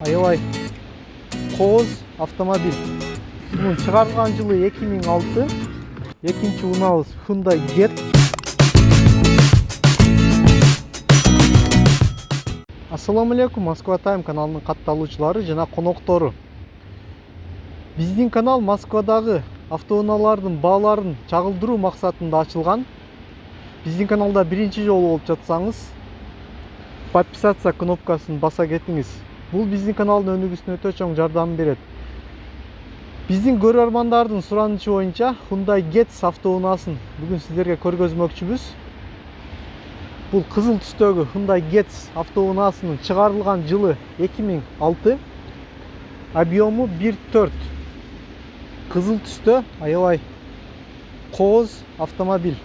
Аябай кооз автомобиль. Мунун чыгарылган жылы 2006. Экинчи унаабыз Hyundai Getz. Ассаламу алейкум, Москва Тайм каналынын катталуучулары жана коноктору. Биздин канал Москвадагы автоунаалардын бааларын чагылдыруу максатында ачылган. Биздин каналда биринчи жолу болуп жатсаңыз, подписаться кнопкасын баса кетиңиз. Бул биздин каналдын өнүгүүсүнө өтө чоң жардам берет. Биздин көрөрмандардын суранычы боюнча Hyundai Getz автоунаасын бүгүн сиздерге көргөзмөкчүбүз. Бул кызыл түстөгү Hyundai Getz автоунаасынын чыгарылган жылы 2006, объему 1.4. Кызыл түстө аябай кооз автомобиль.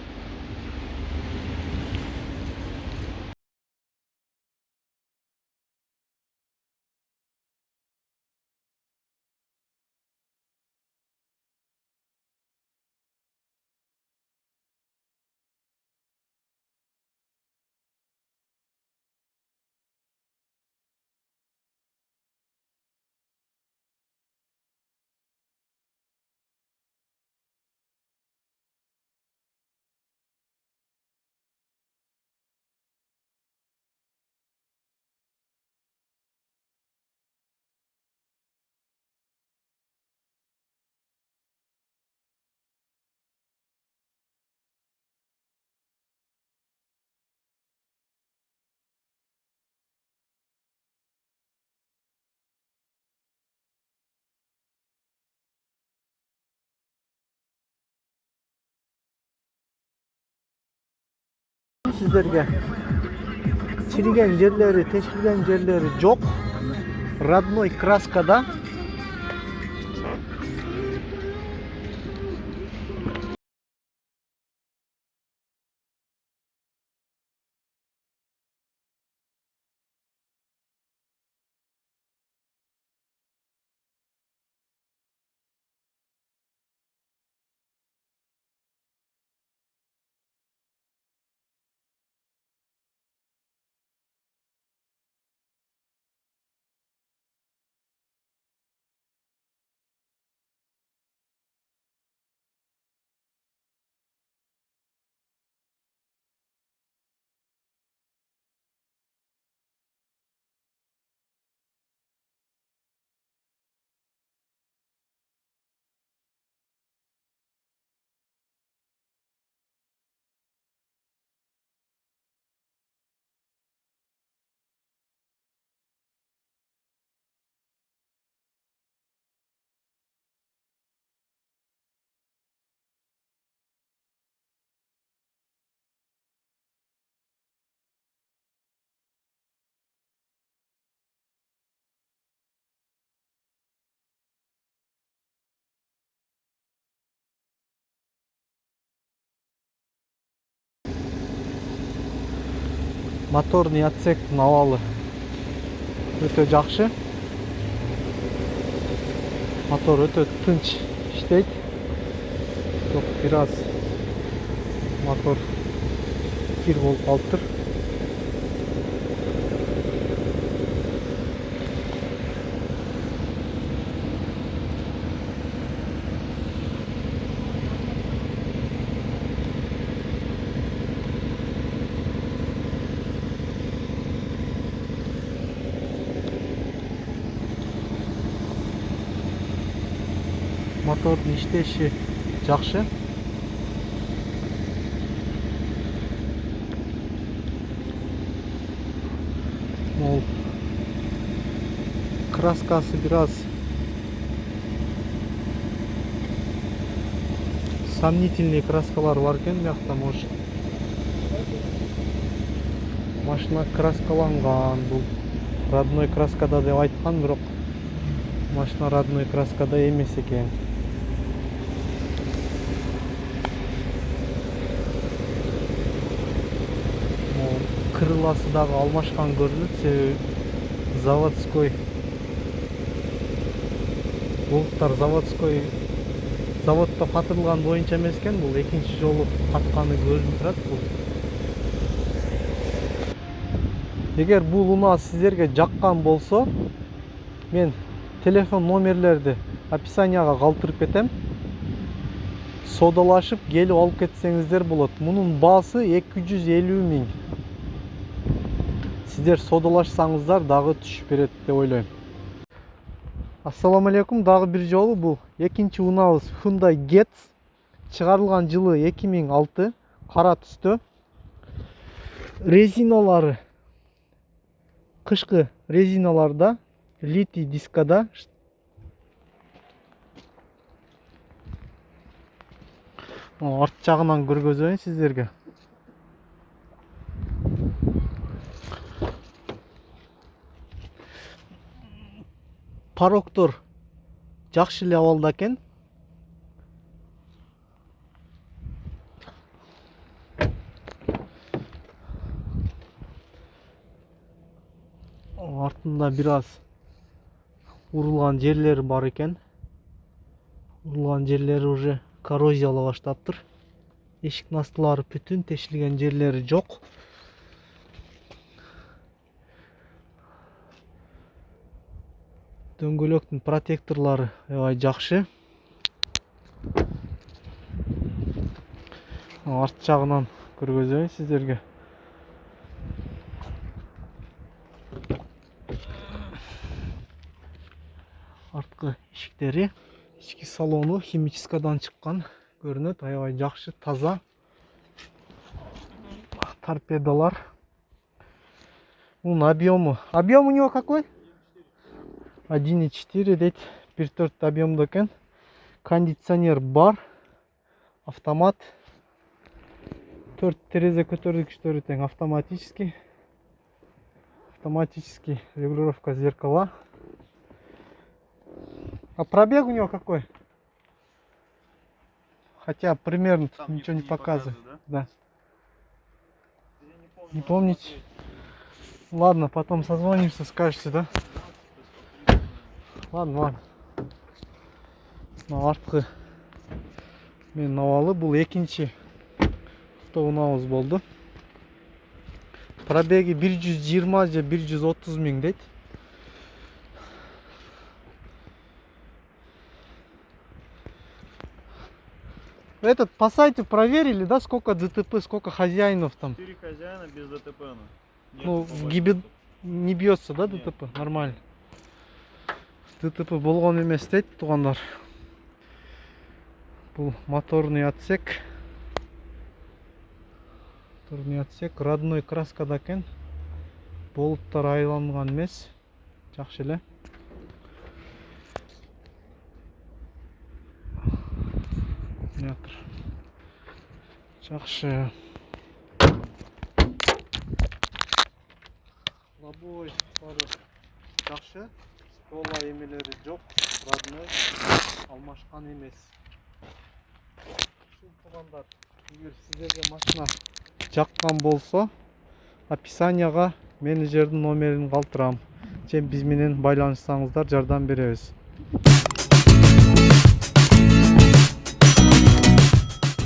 Сиздерге чириген жерлери, тешилген жерлери жок. Родной краскада. Моторный отсектин абалы өтө жакшы. Мотор өтө тынч иштейт. Бирок бир аз мотор кир болуп калыптыр. Мотордун иштеши жакшы. Мол краскасы бир аз сомнительный краскалар бар экен, биякта может. Машина краскаланган, бул родной краскада деп айткан, бирок машина родной краскада эмес экен. Крыласы дагы алмашкан көрүнөт, себеби заводской болуттар заводдо катырылган боюнча эмес экен, бул экинчи жолу катканы көрүнүп турат. Бул эгер бул унаа сиздерге жаккан болсо, Мен телефон номерлерди описанияга калтырып кетем. Содалашып келип алып кетсеңиздер болот. Мунун баасы 250 000. Сиздер содалашсаңыздар дагы түшүп берет деп ойлойм. Ассаламу алейкум, дагы бир жолу бул экинчи унаабыз Hyundai Getz. Чыгарылган жылы 2006, кара түстө. Резиналары кышкы резиналарда, литий дискада. Арт жагынан көргөзөйүн сиздерге. Пароктор жакшы эле абалда экен. Артында бир аз урулган жерлери бар экен. Урулган жерлери уже коррозиялана баштаптыр. Эшик настылары бүтүн, тешилген жерлери жок. Дөңгөлөктүн протекторлары аябай жакшы. Арт жагынан көргөзөйүн сиздерге. Арткы ишиктери, ички салону химическадан чыккан көрүнөт, аябай жакшы, таза. Торпедалар. Объему у него какой? 1.4 дейт, 1.4 объемдо экен. Кондиционер бар. Автомат. 4 терезе көтөргүчтөрү тең автоматический. Автоматический регулировка зеркала. А пробег у него какой? Хотя примерно там ничего не показывает. Да? Не помните? Ладно, потом созвонимся, скажете, да? Ладно. Арткы мен абалы бул экинчи автоунаабыз болду. Пробеги 120 же 130 000 дейт. Этот по сайту проверили, да, сколько ДТП, сколько хозяинов там? 4 хозяина без ДТП. Ну, не бьется, да, ДТП? Нет. Нормально. ДТП болгон эмес дейт туугандар. Бул моторный отсек. Моторный отсек родной краскада экен. Болуттар айланган эмес. Жакшы эле. Жакшы. Лобовой бары жакшы. Стола эмелери жок, родной, алмашкан эмес. Ушул туугандар, эгер сиздерге машина жаккан болсо, описанияга менеджердин номерин калтырам. Же биз менен байланышсаңыздар жардам беребиз.